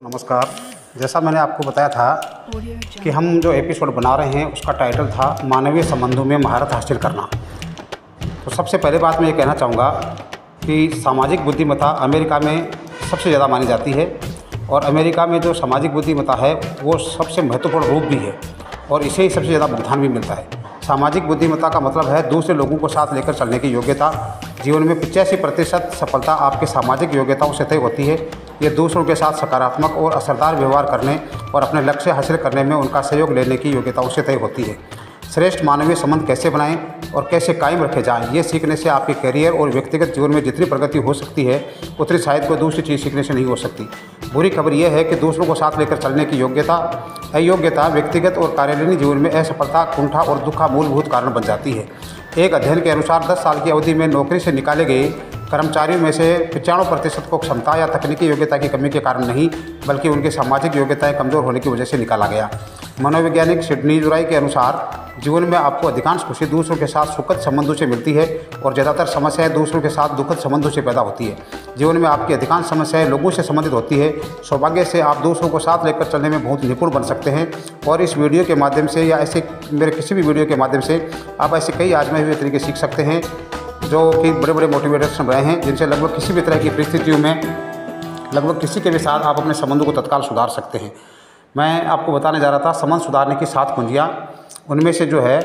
नमस्कार। जैसा मैंने आपको बताया था कि हम जो एपिसोड बना रहे हैं उसका टाइटल था मानवीय संबंधों में महारत हासिल करना। तो सबसे पहले बात मैं ये कहना चाहूँगा कि सामाजिक बुद्धिमत्ता अमेरिका में सबसे ज़्यादा मानी जाती है और अमेरिका में जो सामाजिक बुद्धिमत्ता है वो सबसे महत्वपूर्ण रूप भी है और इसे ही सबसे ज़्यादा भुगतान भी मिलता है। सामाजिक बुद्धिमत्ता का मतलब है दूसरे लोगों को साथ लेकर चलने की योग्यता। जीवन में 85% सफलता आपकी सामाजिक योग्यताओं से तय होती है। ये दूसरों के साथ सकारात्मक और असरदार व्यवहार करने और अपने लक्ष्य हासिल करने में उनका सहयोग लेने की योग्यताओं से तय होती है। श्रेष्ठ मानवीय संबंध कैसे बनाएं और कैसे कायम रखे जाएं, ये सीखने से आपके करियर और व्यक्तिगत जीवन में जितनी प्रगति हो सकती है उतनी शायद कोई दूसरी चीज़ सीखने से नहीं हो सकती। बुरी खबर यह है कि दूसरों को साथ लेकर चलने की अयोग्यता व्यक्तिगत और कार्यालयीन जीवन में असफलता, कुंठा और दुख का मूलभूत कारण बन जाती है। एक अध्ययन के अनुसार 10 साल की अवधि में नौकरी से निकाले गए कर्मचारियों में से 95% को क्षमता या तकनीकी योग्यता की कमी के कारण नहीं बल्कि उनकी सामाजिक योग्यताएं कमज़ोर होने की वजह से निकाला गया। मनोवैज्ञानिक सिडनी जुराई के अनुसार जीवन में आपको अधिकांश खुशी दूसरों के साथ सुखद संबंधों से मिलती है और ज़्यादातर समस्याएं दूसरों के साथ दुखद संबंधों से पैदा होती है। जीवन में आपकी अधिकांश समस्याएं लोगों से संबंधित होती है। सौभाग्य से आप दूसरों को साथ लेकर चलने में बहुत निपुण बन सकते हैं और इस वीडियो के माध्यम से या ऐसे मेरे किसी भी वीडियो के माध्यम से आप ऐसे कई आजमाए हुए तरीके सीख सकते हैं जो कि बड़े बड़े मोटिवेटर्स रहे हैं, जिनसे लगभग किसी भी तरह की परिस्थितियों में लगभग किसी के भी साथ आप अपने संबंधों को तत्काल सुधार सकते हैं। मैं आपको बताने जा रहा था संबंध सुधारने की 7 कुंजियाँ, उनमें से जो है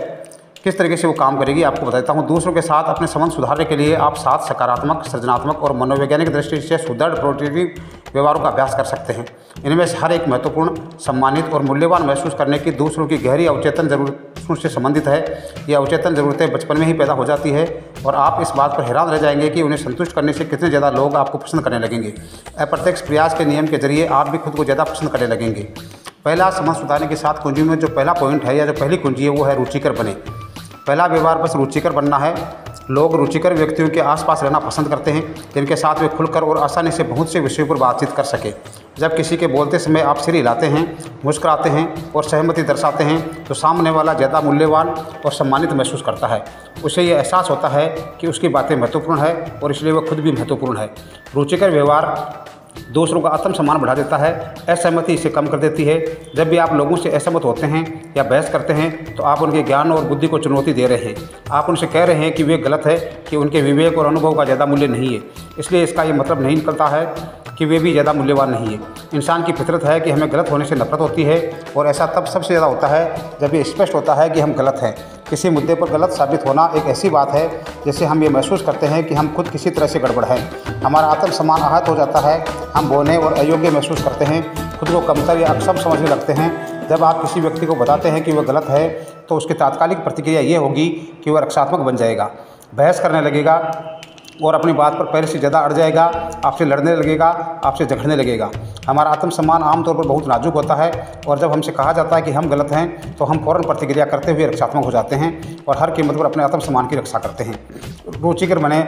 किस तरीके से वो काम करेगी आपको बताता हूँ। दूसरों के साथ अपने संबंध सुधारने के लिए आप 7 सकारात्मक, सृजनात्मक और मनोवैज्ञानिक दृष्टि से सुदृढ़ प्रोडक्टिव व्यवहारों का अभ्यास कर सकते हैं। इनमें से हर एक महत्वपूर्ण, सम्मानित और मूल्यवान महसूस करने की दूसरों की गहरी अवचेतन ज़रूरतों से संबंधित है। ये अवचेतन ज़रूरतें बचपन में ही पैदा हो जाती है और आप इस बात पर हैरान रह जाएंगे कि उन्हें संतुष्ट करने से कितने ज़्यादा लोग आपको पसंद करने लगेंगे। अप्रत्यक्ष प्रयास के नियम के जरिए आप भी खुद को ज़्यादा पसंद करने लगेंगे। पहला संबंध सुधारने की 7 कुंजियों में जो पहला पॉइंट है या जो पहली कुंजी है वो है रुचिकर बने। पहला व्यवहार बस रुचिकर बनना है। लोग रुचिकर व्यक्तियों के आसपास रहना पसंद करते हैं जिनके साथ वे खुलकर और आसानी से बहुत से विषयों पर बातचीत कर सके। जब किसी के बोलते समय आप सिर हिलाते हैं, मुस्कुराते हैं और सहमति दर्शाते हैं तो सामने वाला ज़्यादा मूल्यवान और सम्मानित महसूस करता है। उसे ये एहसास होता है कि उसकी बातें महत्वपूर्ण है और इसलिए वह खुद भी महत्वपूर्ण है। रुचिकर व्यवहार दूसरों का आत्मसम्मान बढ़ा देता है, असहमति इसे कम कर देती है। जब भी आप लोगों से असहमत होते हैं या बहस करते हैं तो आप उनके ज्ञान और बुद्धि को चुनौती दे रहे हैं। आप उनसे कह रहे हैं कि वे गलत है, कि उनके विवेक और अनुभव का ज़्यादा मूल्य नहीं है। इसलिए इसका ये मतलब नहीं निकलता है कि वे भी ज़्यादा मूल्यवान नहीं है। इंसान की फितरत है कि हमें गलत होने से नफरत होती है और ऐसा तब सबसे ज़्यादा होता है जब ये स्पष्ट होता है कि हम गलत हैं। किसी मुद्दे पर गलत साबित होना एक ऐसी बात है जिससे हम ये महसूस करते हैं कि हम खुद किसी तरह से गड़बड़ हैं। हमारा आत्मसम्मान आहत हो जाता है, हम बोलने और अयोग्य महसूस करते हैं, खुद को कमतर या अक्षम समझने लगते हैं। जब आप किसी व्यक्ति को बताते हैं कि वह गलत है तो उसकी तात्कालिक प्रतिक्रिया ये होगी कि वह रक्षात्मक बन जाएगा, बहस करने लगेगा और अपनी बात पर पहले से ज़्यादा अड़ जाएगा, आपसे लड़ने लगेगा, आपसे झगड़ने लगेगा। हमारा आत्मसम्मान आमतौर पर बहुत नाजुक होता है और जब हमसे कहा जाता है कि हम गलत हैं तो हम फ़ौरन प्रतिक्रिया करते हुए रक्षात्मक हो जाते हैं और हर कीमत पर अपने आत्मसम्मान की रक्षा करते हैं। रुचिकर बने,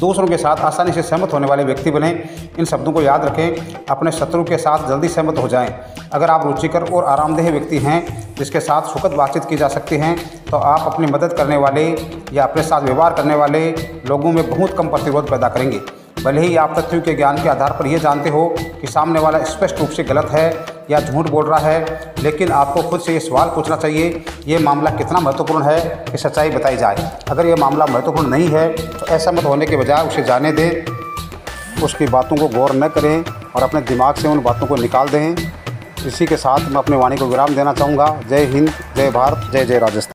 दूसरों के साथ आसानी से सहमत होने वाले व्यक्ति बने। इन शब्दों को याद रखें, अपने शत्रु के साथ जल्दी सहमत हो जाएं। अगर आप रुचिकर और आरामदेह व्यक्ति हैं जिसके साथ सुखद बातचीत की जा सकती हैं तो आप अपनी मदद करने वाले या अपने साथ व्यवहार करने वाले लोगों में बहुत कम प्रतिरोध पैदा करेंगे। भले ही आप तथ्यों के ज्ञान के आधार पर यह जानते हो कि सामने वाला स्पष्ट रूप से गलत है या झूठ बोल रहा है, लेकिन आपको खुद से ये सवाल पूछना चाहिए, ये मामला कितना महत्वपूर्ण है कि सच्चाई बताई जाए। अगर ये मामला महत्वपूर्ण नहीं है तो ऐसा मत होने के बजाय उसे जाने दें, उसकी बातों को गौर न करें और अपने दिमाग से उन बातों को निकाल दें। इसी के साथ मैं अपनी वाणी को विराम देना चाहूँगा। जय हिंद, जय भारत, जय जय राजस्थान।